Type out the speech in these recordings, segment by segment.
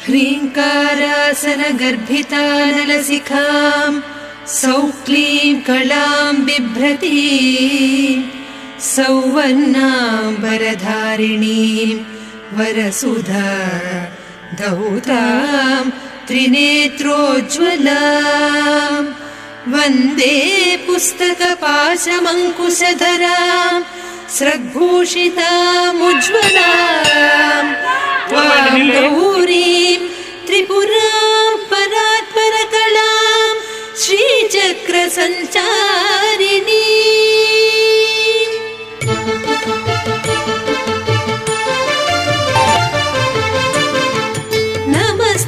ह्रीङ्कारासनगर्भितानलशिखां सौक्लीं कलां बिभ्रती सौवर्णाम्बरधारिणीं वरसुधा धौतां त्रिनेत्रोज्ज्वलां वन्दे पुस्तकपाशमङ्कुशधरां स्रग्भूषितामुज्ज्वलां त्वां गौरीं त्रिपुरां परात्परकलां श्रीचक्रसञ्चारिणी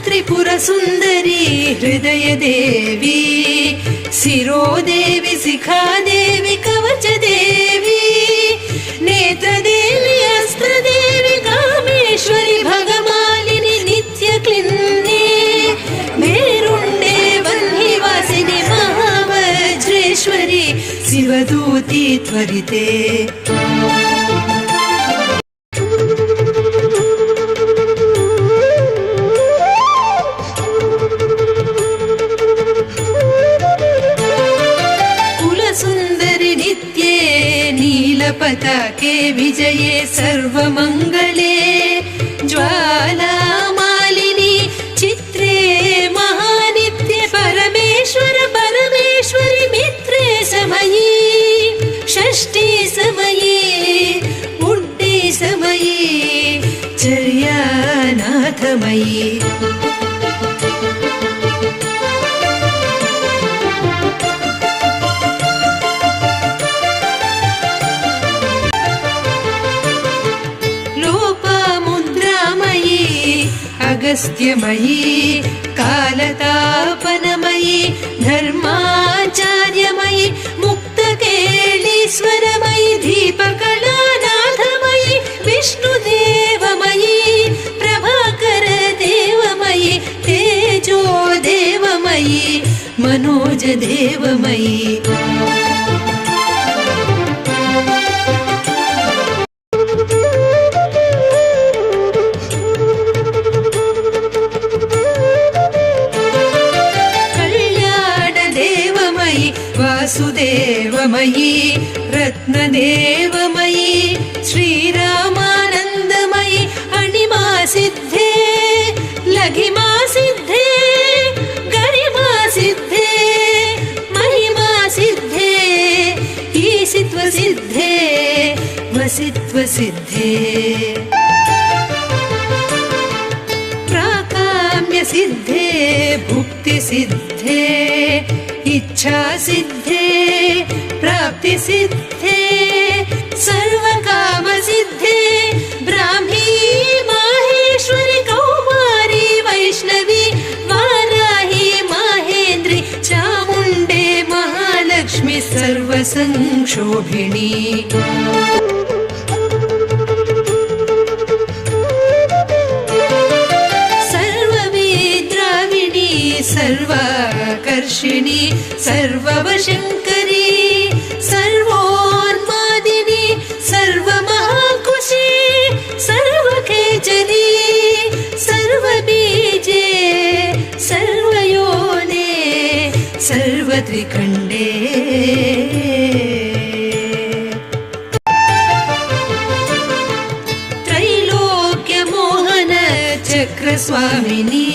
नमस्त्रिपुरसुन्दरी हृदयदेवी शिरोदेवी शिखादेवी कवचदेवी नेत्रदेवी अस्त्रदेवी कामेश्वरी भगमालिनी नित्यक्लिन्नी मेरुण्डे वह्निवासिनी महावज्रेश्वरी शिवदूती त्वरिते पताके विजये सर्वमङ्गले ज्वालामालिनी चित्रे महानित्ये परमेश्वर परमेश्वरि मित्रे समयी षष्ठी समयी मुड्डी समयी चर्यानाथमयी अगस्त्यमयी कालतापनमयी धर्माचार्यमयी मुक्तकेलीश्वरमयी दीपकलानाथमयी विष्णुदेवमयी प्रभाकरदेवमयी तेजोदेवमयी मनोजदेवमयी वासुदेवमयी रत्नदेवमयी श्रीरामानन्दमयी अणिमा सिद्धे लघिमा सिद्धे गरिमा सिद्धे महिमा सिद्धे ईशित्व सिद्धे वसित्व सिद्धे प्राकाम्य सिद्धे भुक्ति सिद्धे इच्छा सिद्धे प्राप्ति सिद्धे सर्वकाम सिद्धे ब्राह्मी माहेश्वरी कौमारी वैष्णवी वाराही माहेन्द्री चामुण्डे महालक्ष्मी सर्वसंक्षोभिणी सर्वाकर्षिणी सर्ववशङ्करी सर्वोन्मादिनी सर्वमहाकुशी सर्वखेचरी सर्वबीजे सर्वयोने सर्वत्रिखण्डे त्रैलोक्यमोहन चक्रस्वामिनी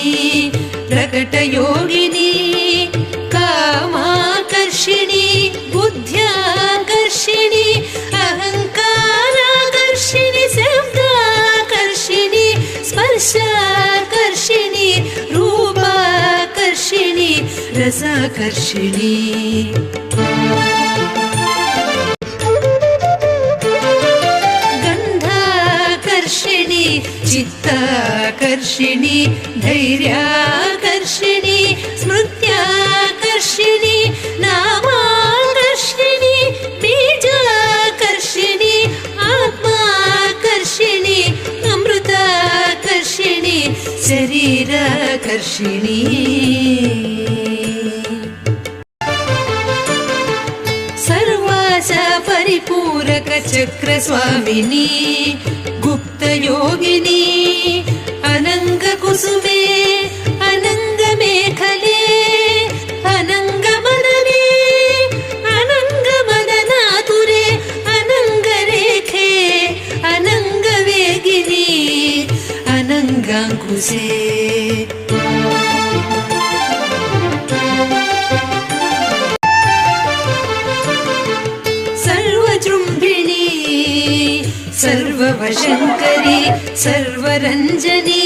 प्रकटयोगिनी कामाकर्षिणी बुद्ध्याकर्षिणी अहङ्काराकर्षिणी शब्दाकर्षिणी स्पर्शाकर्षिणी रूपाकर्षिणी रसाकर्षिणी गन्धाकर्षिणी चित्ताकर्षिणी धैर्याकर्षिणी स्मृत्याकर्षिणी नामाकर्षिणी बीजाकर्षिणी आत्माकर्षिणी अमृताकर्षिणी शरीराकर्षिणी सर्वास परिपूरक चक्रस्वामिनी गुप्तयोगिनी अनङ्गकुसुमे खड्गाङ्कुशे सर्वजृम्भिणी सर्ववशङ्करी सर्वरञ्जनी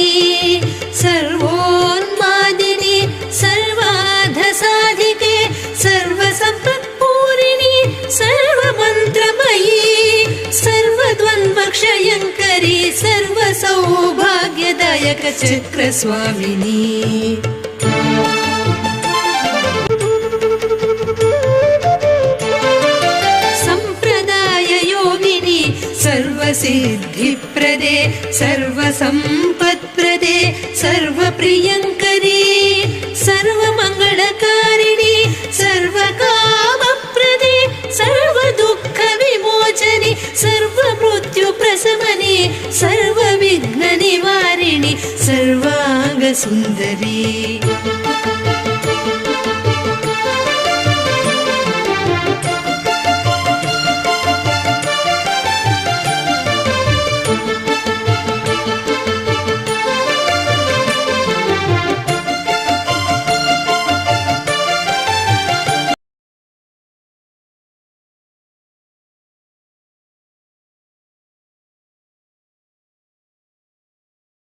सर्वोन्मादिनी सर्वाधसाधिके सर्वसम्पत्पूरिणी सर्वमन्त्रमयी सर्वद्वन्द्वक्षयङ्करी सर्वसौभाग्यदायक चक्रस्वामिनी सम्प्रदाययोगिनी सर्वसिद्धिप्रदे सर्वसम्पत्प्रदे सर्वप्रियङ्करी सर्वमङ्गलकारिणी सर्वकामप्रदे सर्वदुःखविमोचनि सर्वमृत्युप्रशमनि सर्वविघ्ननिवारिणि सर्वाङ्गसुन्दरी